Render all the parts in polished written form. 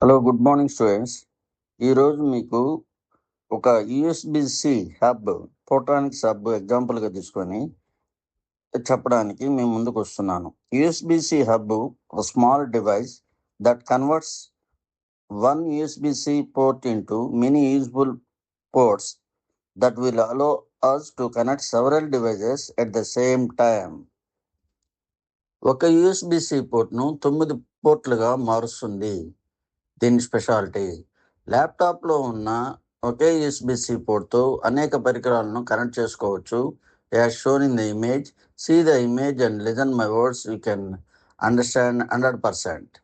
Hello, good morning students. ఈరోజు మీకు ఒక యూఎస్బిసి హబ్, ఫోటానిక్స్ హబ్ ఎగ్జాంపుల్గా తీసుకొని చెప్పడానికి మేము ముందుకు వస్తున్నాను. యూఎస్బిసి హబ్ ఒక small device that converts one USB C port into many useful ports that will allow us to connect several devices at the same time. ఒక యూఎస్బిసి పోర్ట్ను 9 పోర్ట్లుగా మారుస్తుంది. దీని స్పెషాలిటీ, ల్యాప్టాప్లో ఉన్న ఒకే యూఎస్బిసి పోర్ట్తో అనేక పరికరాలను కనెక్ట్ చేసుకోవచ్చు. As shown in the image, see the image and listen my words, you can understand 100%.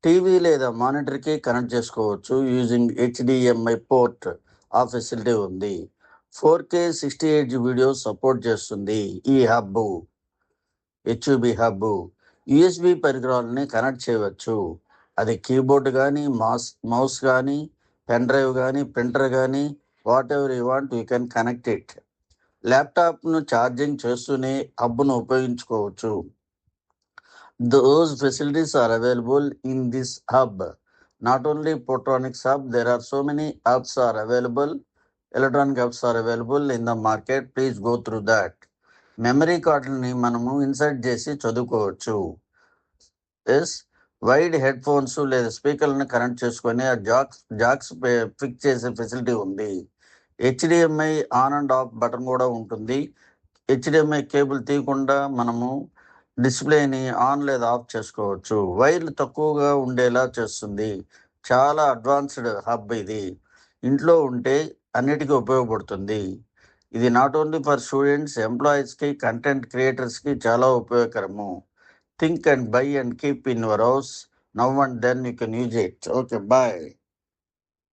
TV లేదా మానిటర్కి కనెక్ట్ చేసుకోవచ్చు యూజింగ్ హెచ్డిఎంఐ పోర్ట్. ఆ ఫెసిలిటీ ఉంది. 4K 60Hz వీడియో సపోర్ట్ చేస్తుంది. ఈ హబ్, హెచ్యుబి హబ్, యూఎస్బి పరికరాలని కనెక్ట్ చేయవచ్చు. అది కీబోర్డ్ కానీ, మౌస్ కానీ, పెన్ డ్రైవ్ కానీ, ప్రింటర్ కానీ, whatever you want you can connect it. ల్యాప్టాప్ను ఛార్జింగ్ చేస్తూనే హబ్ను ఉపయోగించుకోవచ్చు. Those facilities are available in this hub. Not only photonics hub, there are so many hubs are available. Electronic hubs are available in the market. Please go through that. Memory కార్డుని మనము insert చేసి చదువుకోవచ్చు. Yes, wide head phones లేదా స్పీకర్లను connect చేసుకొని ఆ jacks fix చేసే facility ఉంది. HDMI on and of button కూడా ఉంటుంది. హెచ్డిఎంఐ కేబుల్ తీయకుండా మనము డిస్ప్లేని ఆన్ లేదా ఆఫ్ చేసుకోవచ్చు. వైర్లు తక్కువగా ఉండేలా చేస్తుంది. చాలా అడ్వాన్స్డ్ హబ్ ఇది. ఇంట్లో ఉంటే అన్నిటికీ ఉపయోగపడుతుంది. ఇది నాట్ ఓన్లీ ఫర్ స్టూడెంట్స్, ఎంప్లాయీస్కి, కంటెంట్ క్రియేటర్స్కి చాలా ఉపయోగకరము. Think and buy and keep in your house. Now and then you can use it. Okay, bye.